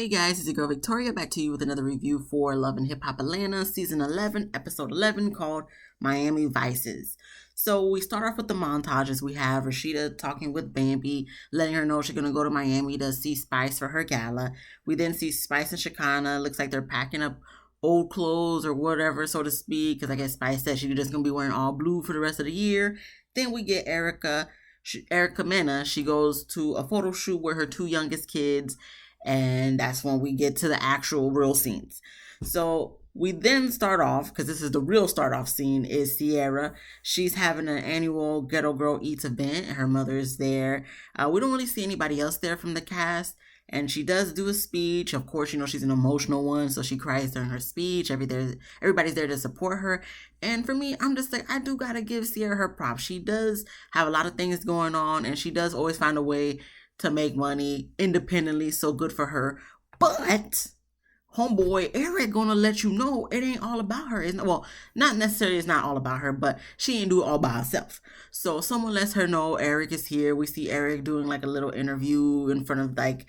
Hey guys, it's your girl Victoria back to you with another review for Love and Hip Hop Atlanta, Season 11, Episode 11, called Miami Vices. So we start off with the montages. We have Rashida talking with Bambi, letting her know she's going to go to Miami to see Spice for her gala. We then see Spice and Shekinah. Looks like they're packing up old clothes or whatever, so to speak, because I guess Spice said she's just going to be wearing all blue for the rest of the year. Then we get Erica Mena. She goes to a photo shoot with her two youngest kids, and that's when we get to the actual real scenes. So we then start off, because this is the real start off scene, is Ciara. She's having an annual Ghetto Girl Eats event. Her mother is there. We don't really see anybody else there from the cast. And she does do a speech. Of course, she's an emotional one, so she cries during her speech. Everybody's there to support her. And for me, I'm just like, I do gotta give Ciara her props. She does have a lot of things going on, and she does always find a way to make money independently, so good for her. But homeboy Eric gonna let you know it ain't all about her. Not necessarily it's not all about her, but she ain't do it all by herself. So someone lets her know Eric is here. We see Eric doing like a little interview in front of the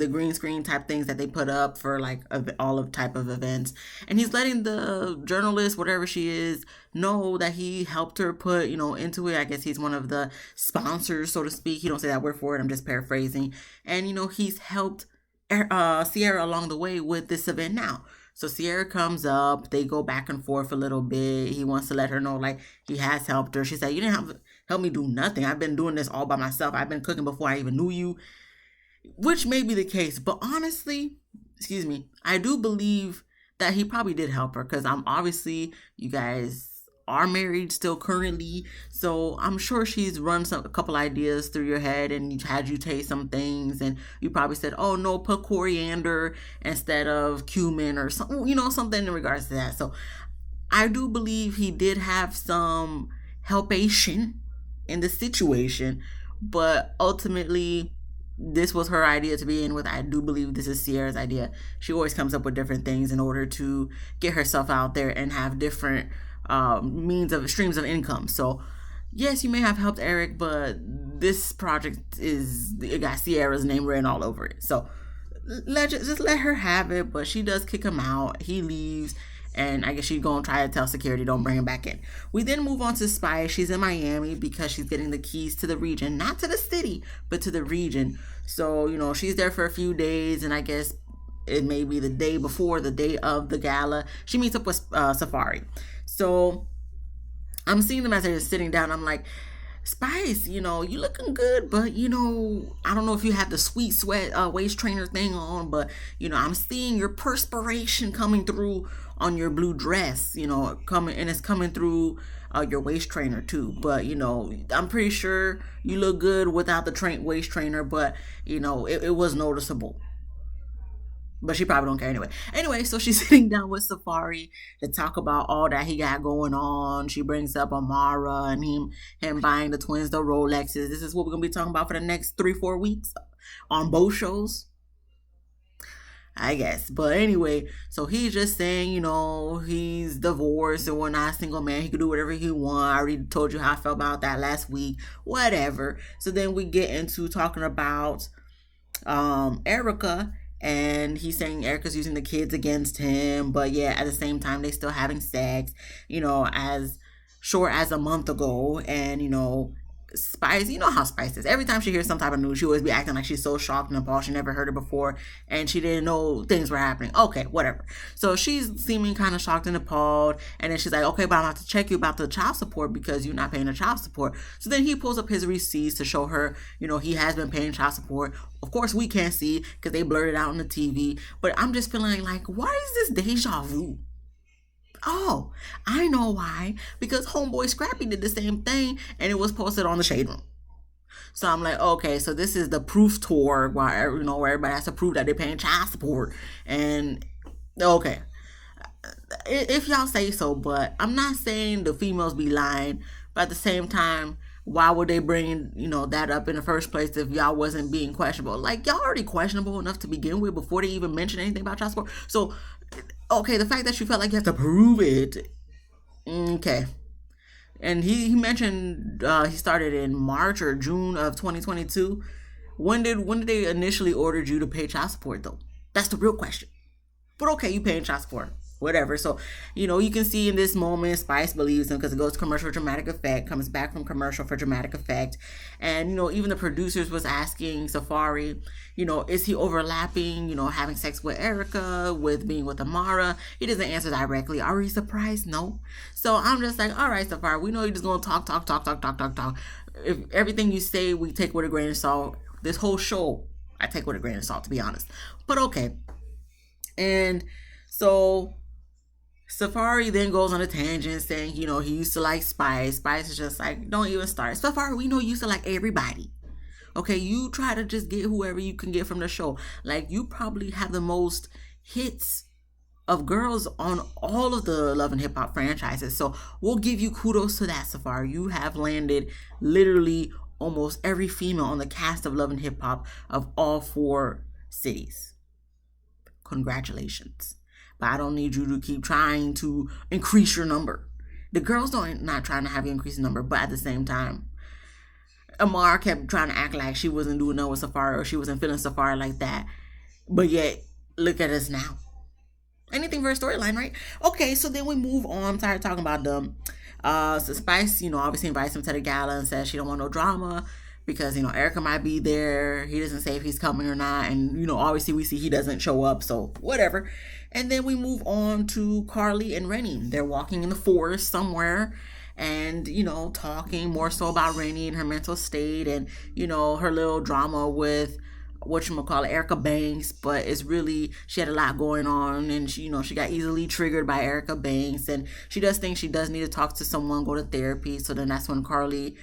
green screen type things that they put up for like all of type of events, and he's letting the journalist, whatever she is, know that he helped her put into it. I guess he's one of the sponsors, so to speak. He don't say that word for it, I'm just paraphrasing. And he's helped Ciara along the way with this event now. So Ciara comes up, they go back and forth a little bit. He wants to let her know like he has helped her. She said, "You didn't have to help me do nothing. I've been doing this all by myself. I've been cooking before I even knew you." Which may be the case, but honestly, I do believe that he probably did help her, because obviously you guys are married still currently, so I'm sure she's run a couple ideas through your head and had you taste some things, and you probably said, "Oh no, put coriander instead of cumin," or something, something in regards to that. So I do believe he did have some helpation in the situation, but ultimately this was her idea to begin with. I do believe this is Ciara's idea. She always comes up with different things in order to get herself out there and have different streams of income. So yes, you may have helped Eric, but this project it got Ciara's name written all over it. So just let her have it. But she does kick him out. He leaves. And I guess she's going to try to tell security, don't bring him back in. We then move on to Spice. She's in Miami because she's getting the keys to the region. Not to the city, but to the region. So, she's there for a few days. And I guess it may be the day before, the day of the gala. She meets up with Safari. So I'm seeing them as they're sitting down. I'm like, "Spice, you looking good, but I don't know if you have the sweet sweat waist trainer thing on, but I'm seeing your perspiration coming through on your blue dress, it's coming through your waist trainer too. But I'm pretty sure you look good without the waist trainer, but it was noticeable." But she probably don't care anyway. Anyway, so she's sitting down with Safari to talk about all that he got going on. She brings up Amara and him buying the twins the Rolexes. This is what we're going to be talking about for the next 3-4 weeks on both shows, I guess. But anyway, so he's just saying, he's divorced and whatnot, single man. He could do whatever he wants. I already told you how I felt about that last week. Whatever. So then we get into talking about Erica. And he's saying Erica's using the kids against him, but yeah, at the same time, they still having sex, as short as a month ago. And, Spice, how Spice is. Every time she hears some type of news, she always be acting like she's so shocked and appalled. She never heard it before, and she didn't know things were happening. Okay, whatever. So she's seeming kind of shocked and appalled, and then she's like, "Okay, but I'm going to have to check you about the child support because you're not paying the child support." So then he pulls up his receipts to show her, he has been paying child support. Of course, we can't see because they blurred it out on the TV, but I'm just feeling like, why is this deja vu? Oh, I know why. Because homeboy Scrappy did the same thing, and it was posted on the Shade Room. So I'm like, okay, so this is the proof tour where where everybody has to prove that they're paying child support. And okay, if y'all say so, but I'm not saying the females be lying. But at the same time, why would they bring that up in the first place if y'all wasn't being questionable? Like, y'all already questionable enough to begin with before they even mention anything about child support. So okay, the fact that you felt like you have to prove it, okay. And he mentioned he started in March or June of 2022. When did they initially ordered you to pay child support though? That's the real question. But okay, you paying child support, whatever. So, you can see in this moment, Spice believes him because it goes to commercial for dramatic effect, comes back from commercial for dramatic effect. And, even the producers was asking Safari, is he overlapping, having sex with Erica, with being with Amara? He doesn't answer directly. Are we surprised? No. So I'm just like, all right, Safari, we know you're just going to talk, talk, talk, talk, talk, talk, talk. If everything you say, we take with a grain of salt. This whole show, I take with a grain of salt, to be honest. But okay. And so Safari then goes on a tangent saying, he used to like Spice. Spice is just like, don't even start. Safari, we know you used to like everybody. Okay, you try to just get whoever you can get from the show. Like, you probably have the most hits of girls on all of the Love and Hip Hop franchises. So we'll give you kudos to that, Safari. You have landed literally almost every female on the cast of Love and Hip Hop of all 4 cities. Congratulations. But I don't need you to keep trying to increase your number. The girls don't not trying to have you increase the number, but at the same time, Amara kept trying to act like she wasn't doing no with Safari or she wasn't feeling Safari like that. But yet, look at us now. Anything for a storyline, right? Okay, so then we move on. I'm tired of talking about them. So Spice, obviously invites him to the gala and says she don't want no drama because, Erica might be there. He doesn't say if he's coming or not. And, obviously we see he doesn't show up. So whatever. And then we move on to Carly and Rennie. They're walking in the forest somewhere and, talking more so about Rennie and her mental state and, her little drama with whatchamacallit, Erica Banks, but it's really, she had a lot going on and she got easily triggered by Erica Banks and she does think she does need to talk to someone, go to therapy. So then that's when Carly,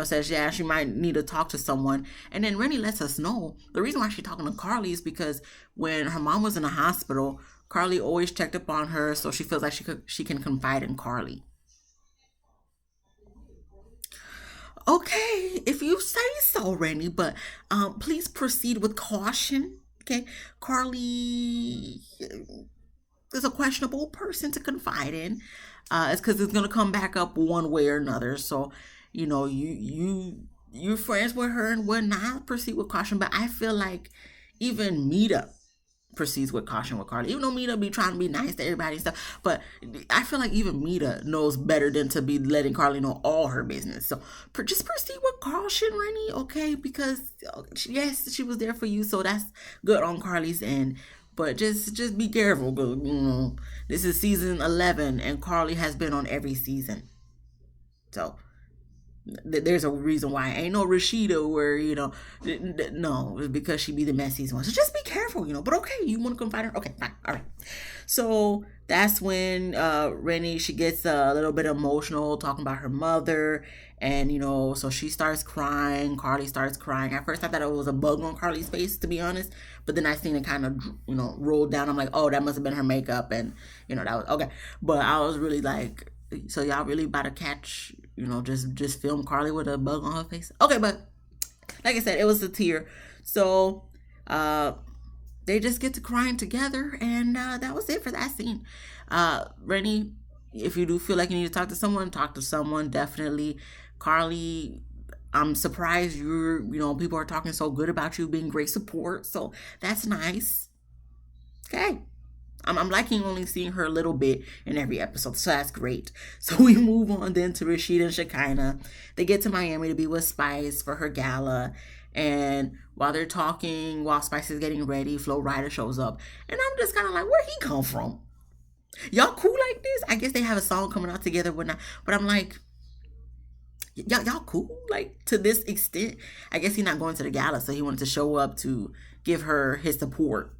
says, yeah, she might need to talk to someone. And then Rennie lets us know the reason why she's talking to Carly is because when her mom was in the hospital, Carly always checked up on her, so she feels like she can confide in Carly. Okay, if you say so, Rennie, but please proceed with caution. Okay, Carly is a questionable person to confide in. It's because it's gonna come back up one way or another. So, you're friends with her and whatnot. Proceed with caution, but I feel like even Mita proceeds with caution with Carly. Even though Mita be trying to be nice to everybody and stuff, but I feel like even Mita knows better than to be letting Carly know all her business. So just proceed with caution, Rennie, okay? Because yes, she was there for you, so that's good on Carly's end. But just be careful, because this is season 11, and Carly has been on every season. So there's a reason why ain't no Rashida where no, it's because she be the messiest one. So just be careful, but okay, you want to confide in her? Okay, fine, all right. So that's when Rennie, she gets a little bit emotional talking about her mother, and so she starts crying. Carly starts crying. At first I thought it was a bug on Carly's face, to be honest, but then I seen it kind of roll down. I'm like, oh, that must have been her makeup, and that was okay. But I was really like, so y'all really about to catch, just film Carly with a bug on her face? Okay, but like I said, it was a tear. So they just get to crying together, and that was it for that scene. Rennie, if you do feel like you need to talk to someone, definitely. Carly, I'm surprised people are talking so good about you, being great support. So that's nice. Okay. I'm liking only seeing her a little bit in every episode, so that's great. So we move on then to Rashida and Shekinah. They get to Miami to be with Spice for her gala, and while they're talking, while Spice is getting ready, Flo Rida shows up, and I'm just kind of like, where'd he come from? Y'all cool like this? I guess they have a song coming out together, but I'm like, y'all cool like to this extent? I guess he's not going to the gala, so he wanted to show up to give her his support.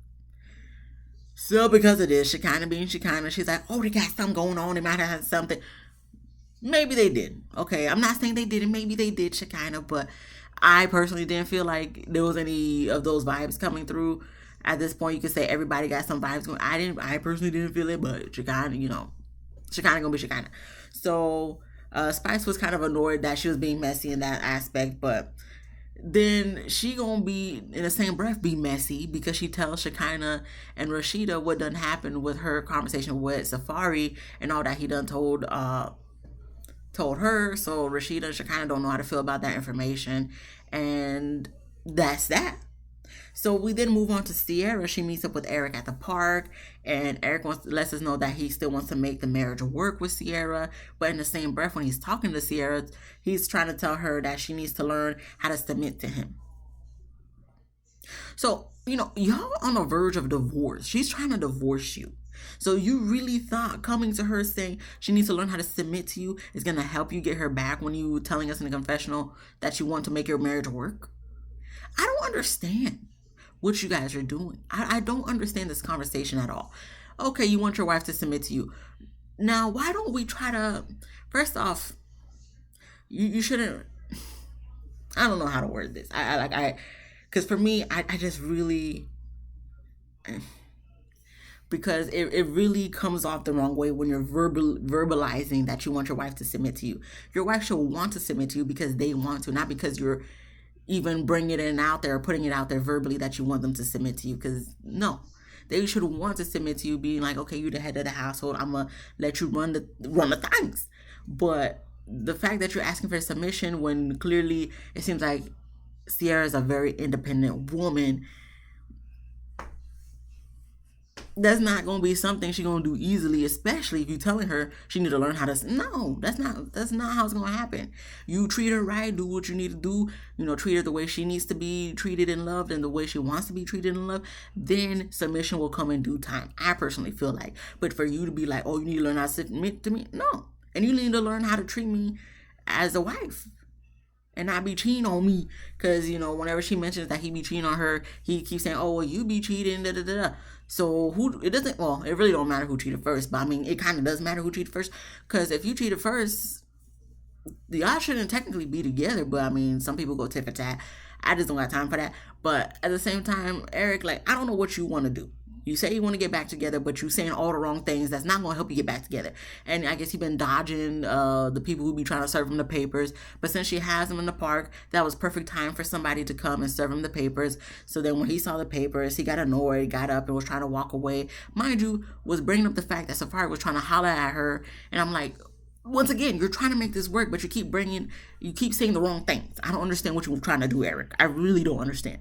So because of this, Shekinah being Shekinah, she's like, oh, they got something going on. They might have had something. Maybe they did. Okay, I'm not saying they didn't. Maybe they did, Shekinah, but I personally didn't feel like there was any of those vibes coming through. At this point, you could say everybody got some vibes going. I personally didn't feel it, but Shekinah, Shekinah gonna be Shekinah. So Spice was kind of annoyed that she was being messy in that aspect, but then she gonna be in the same breath be messy because she tells Shekinah and Rashida what done happened with her conversation with Safari and all that he done told her. So Rashida and Shekinah don't know how to feel about that information, and that's that. So we then move on to Sierra. She meets up with Eric at the park, and Eric lets us know that he still wants to make the marriage work with Sierra. But in the same breath, when he's talking to Sierra, he's trying to tell her that she needs to learn how to submit to him. So, y'all on the verge of divorce. She's trying to divorce you. So you really thought coming to her saying she needs to learn how to submit to you is going to help you get her back when you were telling us in the confessional that you want to make your marriage work? I don't understand what you guys are doing. I don't understand this conversation at all. Okay, you want your wife to submit to you. Now, why don't we try to, first off, you shouldn't, I don't know how to word this. Because for me, I just really, because it really comes off the wrong way when you're verbalizing that you want your wife to submit to you. Your wife should want to submit to you because they want to, not because you're even bringing it out there or putting it out there verbally that you want them to submit to you. Because no, they should want to submit to you, being like, okay, you're the head of the household, I'm gonna let you run the things. But the fact that you're asking for submission when clearly it seems like Sierra is a very independent woman, that's not going to be something she's going to do easily, especially if you're telling her she need to learn how to. No, that's not how it's going to happen. You treat her right, do what you need to do, treat her the way she needs to be treated and loved and the way she wants to be treated and loved, then submission will come in due time. I personally feel like. But for you to be like, oh, you need to learn how to submit to me, no. And you need to learn how to treat me as a wife and not be cheating on me. Because, whenever she mentions that he be cheating on her, he keeps saying, oh, well, you be cheating, da da da da. So it really don't matter who cheated first. But I mean, it kind of does matter who cheated first. Because if you cheated first, y'all shouldn't technically be together. But I mean, some people go tit for tat. I just don't got time for that. But at the same time, Eric, I don't know what you want to do. You say you want to get back together, but you're saying all the wrong things. That's not going to help you get back together. And I guess you've been dodging the people who be trying to serve him the papers. But since she has him in the park, that was perfect time for somebody to come and serve him the papers. So then when he saw the papers, he got annoyed, got up, and was trying to walk away. Mind you, was bringing up the fact that Safari was trying to holler at her. And I'm like, once again, you're trying to make this work, but you keep saying the wrong things. I don't understand what you're trying to do, Eric. I really don't understand.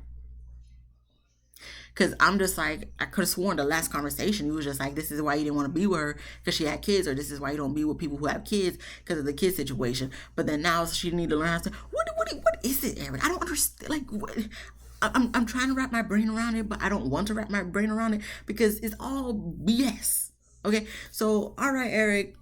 Because I'm just like, I could have sworn the last conversation, you was just like, this is why you didn't want to be with her because she had kids, or this is why you don't be with people who have kids because of the kid situation. But then now she need to learn how to, what is it, Eric? I don't understand. I'm trying to wrap my brain around it, but I don't want to wrap my brain around it because it's all BS. Okay, so, all right, Eric,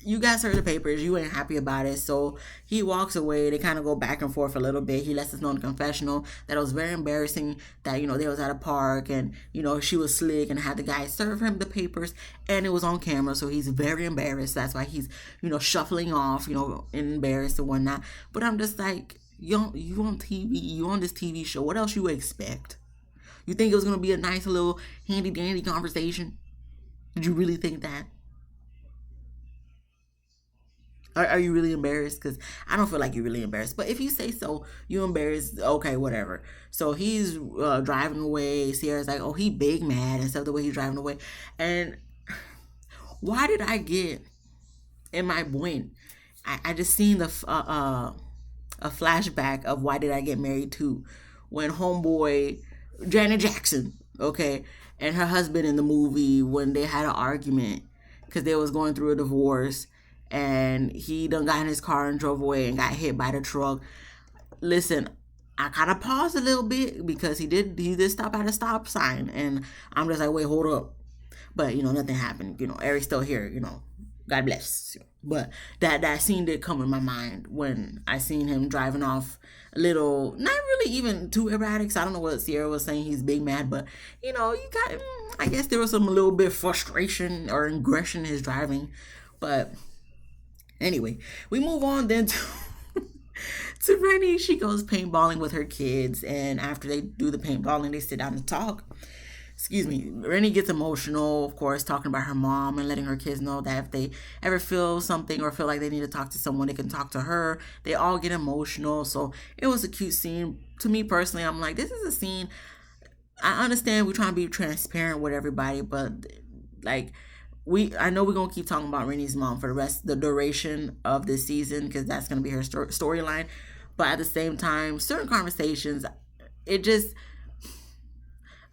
you guys heard the papers, you ain't happy about it, so he walks away. They kind of go back and forth a little bit. He lets us know in the confessional that it was very embarrassing that they was at a park and she was slick and had the guy serve him the papers and it was on camera, so he's very embarrassed. That's why he's shuffling off, embarrassed and whatnot. But I'm just like, you on TV, you on this TV show, what else you expect? You think it was gonna be a nice little handy dandy conversation? Did you really think that? Are you really embarrassed? Because I don't feel like you're really embarrassed. But if you say so, you're embarrassed. Okay, whatever. So he's driving away. Sierra's like, oh, he big mad and stuff, the way he's driving away. And why did I get in my brain? I just seen a flashback of Why Did I Get Married To, when homeboy Janet Jackson, okay, and her husband in the movie, when they had an argument because they was going through a divorce, and he done got in his car and drove away and got hit by the truck. Listen, I kind of paused a little bit because he did stop at a stop sign, and I'm just like, wait, hold up. But nothing happened. Eric's still here. God bless. But that scene did come in my mind when I seen him driving off a little, not really even too erratic. So I don't know what Sierra was saying. He's big mad, but you got. I guess there was some little bit of frustration or aggression in his driving, but. Anyway, we move on then to Rennie. She goes paintballing with her kids, and after they do the paintballing, they sit down and talk. Excuse me. Rennie gets emotional, of course, talking about her mom and letting her kids know that if they ever feel something or feel like they need to talk to someone, they can talk to her. They all get emotional, so it was a cute scene. To me personally, I'm like, this is a scene. I understand we're trying to be transparent with everybody, but I know we're going to keep talking about Rennie's mom for the duration of this season because that's going to be her storyline. But at the same time, certain conversations, it just,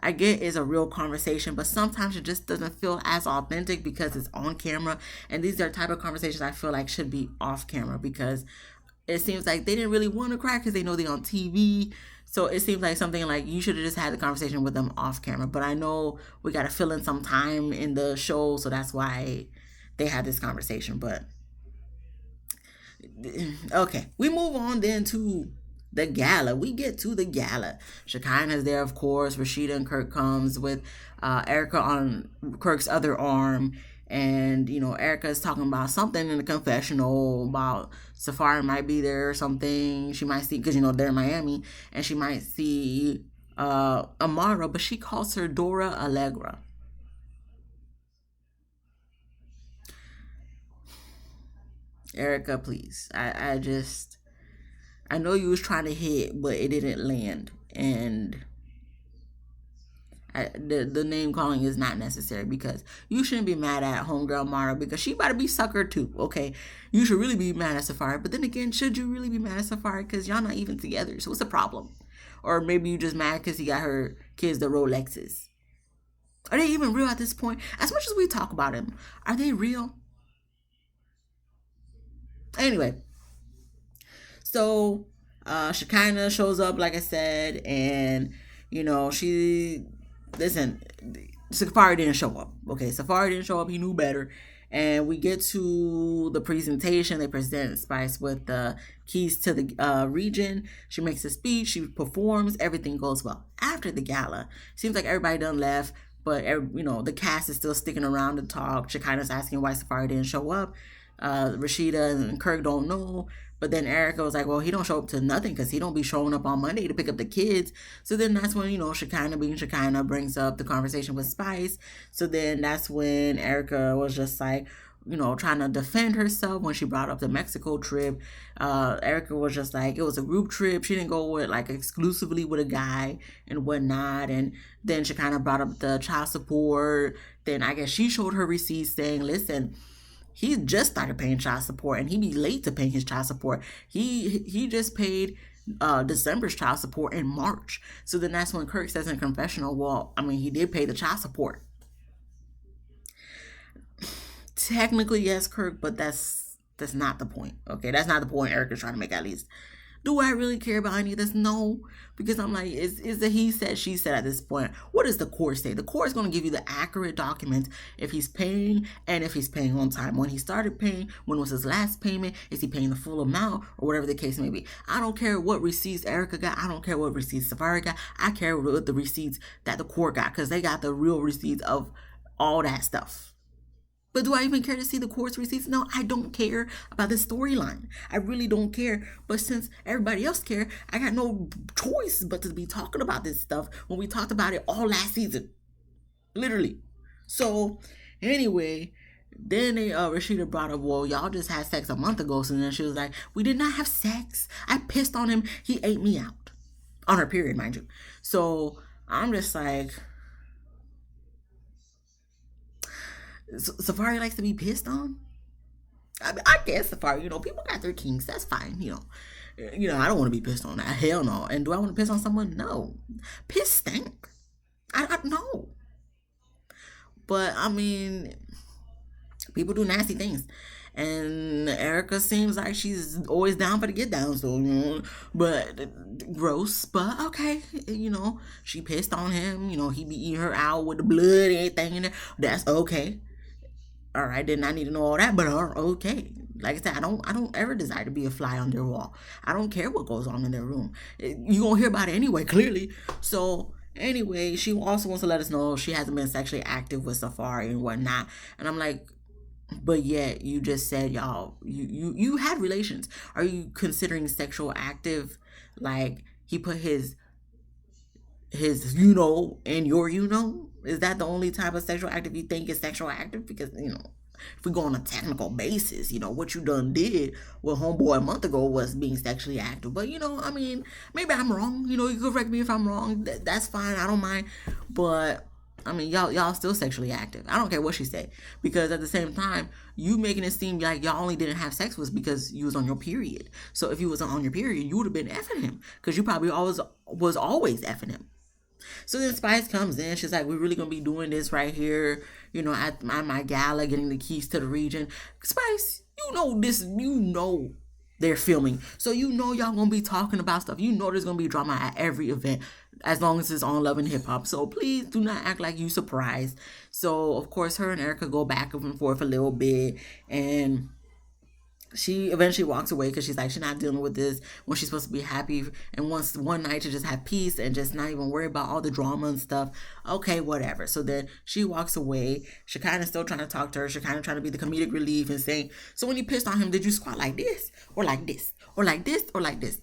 I get it's a real conversation, but sometimes it just doesn't feel as authentic because it's on camera. And these are type of conversations I feel like should be off camera, because it seems like they didn't really want to cry because they know they're on TV. So it seems like something like you should have just had the conversation with them off camera. But I know we got to fill in some time in the show, so that's why they had this conversation. But okay, we move on then to the gala. We get to the gala. Shekinah's there, of course. Rashida and Kirk comes with Erica on Kirk's other arm. And, you know, Erica's talking about something in the confessional about Safari might be there or something. She might see, because, you know, they're in Miami. And she might see Amara, but she calls her Dora Allegra. Erica, please. I know you was trying to hit, but it didn't land. And the name calling is not necessary, because you shouldn't be mad at homegirl Mara because she about to be sucker too. Okay, you should really be mad at Safari, but then again, should you really be mad at Safari because y'all not even together? So what's the problem? Or maybe you just mad because he got her kids the Rolexes. Are they even real at this point? As much as we talk about him, are they real? Anyway, so Shekinah shows up, like I said, and you know she listen. Safari didn't show up. Okay, Safari didn't show up. He knew better. And we get to the presentation. They present Spice with the keys to the region. She makes a speech. She performs. Everything goes well. After the gala, seems like everybody done left, but you know the cast is still sticking around to talk. Shekinah's asking why Safari didn't show up. Rashida and Kirk don't know. But then Erica was like, well, he don't show up to nothing because he don't be showing up on Monday to pick up the kids. So then that's when, you know, Shekinah being Shekinah brings up the conversation with Spice. So then that's when Erica was just like, you know, trying to defend herself when she brought up the Mexico trip. Erica was just like, it was a group trip. She didn't go with like exclusively with a guy and whatnot. And then she kind of brought up the child support. Then I guess she showed her receipts saying, listen, he just started paying child support and he be late to paying his child support. He just paid December's child support in March. So then that's when Kirk says in confessional, well, I mean, he did pay the child support. Technically, yes, Kirk, but that's not the point. Okay, that's not the point Eric is trying to make, at least. Do I really care about any of this? No, because I'm like, is the he said, she said at this point. What does the court say? The court is going to give you the accurate documents if he's paying and if he's paying on time. When he started paying, when was his last payment? Is he paying the full amount or whatever the case may be? I don't care what receipts Erica got. I don't care what receipts Safari got. I care what the receipts that the court got, because they got the real receipts of all that stuff. But do I even care to see the court's receipts? No, I don't care about the storyline. I really don't care. But since everybody else care, I got no choice but to be talking about this stuff when we talked about it all last season. Literally. So, anyway, then Rashida brought up, well, y'all just had sex a month ago. So then she was like, we did not have sex. I pissed on him. He ate me out. On her period, mind you. So, I'm just like, Safari likes to be pissed on. I guess Safari, you know, people got their kinks. That's fine, you know. I don't want to be pissed on that. Hell no. And do I want to piss on someone? No. Piss stink. I know. But I mean, people do nasty things. And Erica seems like she's always down for the get down. So, but gross. But okay, she pissed on him. He be eating her out with the blood and everything in there. That's okay. All right, did not need to know all that, but okay. Like I said, I don't ever desire to be a fly on their wall. I don't care what goes on in their room. You gonna hear about it anyway, clearly. So anyway, she also wants to let us know she hasn't been sexually active with Safari and whatnot. And I'm like, but yet you just said y'all you had relations. Are you considering sexual active? Like he put his in your is that the only type of sexual active you think is sexual active? Because if we go on a technical basis, what you done did with homeboy a month ago was being sexually active. But I mean, maybe I'm wrong. You can correct me if I'm wrong. That's fine. I don't mind. But I mean, y'all still sexually active. I don't care what she said, because at the same time, you making it seem like y'all only didn't have sex was because you was on your period. So if you wasn't on your period, you would have been effing him, because you probably always was always effing him. So then Spice comes in. She's like, "We're really gonna be doing this right here, at my gala, getting the keys to the region." Spice, you know this. You know they're filming, so y'all gonna be talking about stuff. There's gonna be drama at every event, as long as it's on Love and Hip Hop. So please do not act like you surprised. So of course, her and Erica go back and forth a little bit, and she eventually walks away because she's like, she's not dealing with this when she's supposed to be happy and wants one night to just have peace and just not even worry about all the drama and stuff. Okay, whatever. So then she walks away. She kind of still trying to talk to her. She kind of trying to be the comedic relief and saying, "So when you pissed on him, did you squat like this or like this or like this or like this?"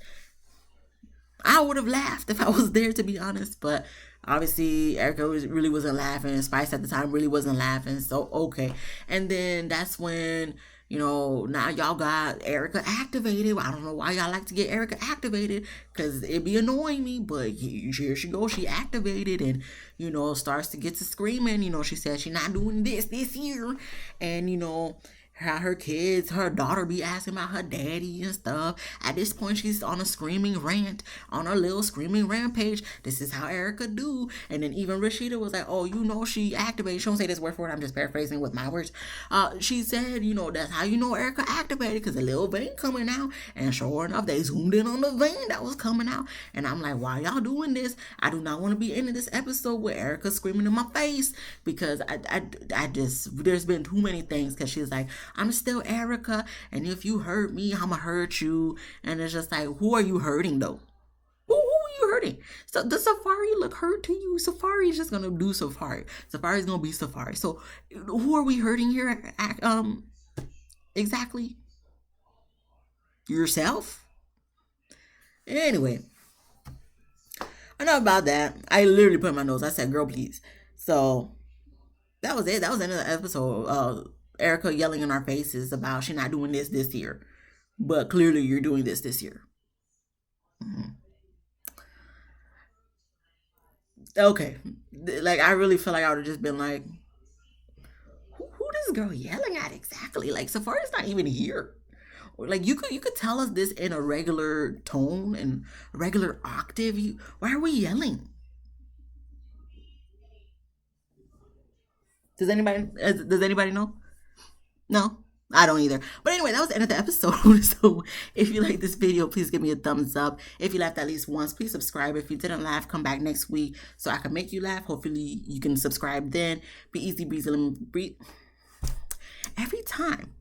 I would have laughed if I was there, to be honest, but obviously Erica really wasn't laughing. Spice at the time really wasn't laughing. So okay. And then that's when, now y'all got Erica activated. I don't know why y'all like to get Erica activated, because it'd be annoying me, but here she goes. She activated and, starts to get to screaming. She said she not doing this year. And, how her kids, her daughter be asking about her daddy and stuff. At this point, she's on a screaming rant, on her little screaming rampage. This is how Erica do. And then even Rashida was like, "Oh, she activated." She don't say this word for it. I'm just paraphrasing with my words. She said, that's how Erica activated, because the little vein coming out. And sure enough, they zoomed in on the vein that was coming out. And I'm like, why y'all doing this? I do not want to be into this episode with Erica screaming in my face, because I just, there's been too many things, because she's like, "I'm still Erica, and if you hurt me, I'ma hurt you." And it's just like, who are you hurting though? Who are you hurting? So does Safari look hurt to you? Safari is just gonna do Safari. Safari's gonna be Safari. So who are we hurting here? Exactly yourself. Anyway, enough about that. I literally put in my nose. I said, "Girl, please." So that was it. That was the end of the episode. Erica yelling in our faces about she not doing this year, but clearly you're doing this year. Mm-hmm. Okay, like I really feel like I would have just been like, who this girl yelling at exactly? Like Safari's not even here. Or like you could tell us this in a regular tone and regular octave. Why are we yelling? Does anybody know? No, I don't either. But anyway, that was the end of the episode. So if you like this video, please give me a thumbs up. If you laughed at least once, please subscribe. If you didn't laugh, come back next week so I can make you laugh. Hopefully you can subscribe then. Be easy, breezy, lemon breeze. Every time.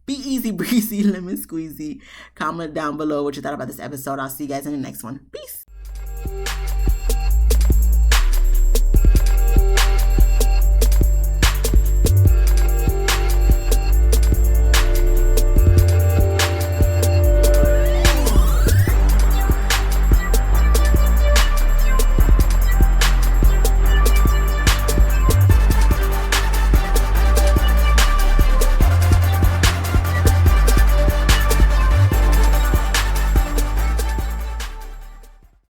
Be easy, breezy, lemon squeezy. Comment down below what you thought about this episode. I'll see you guys in the next one. Peace.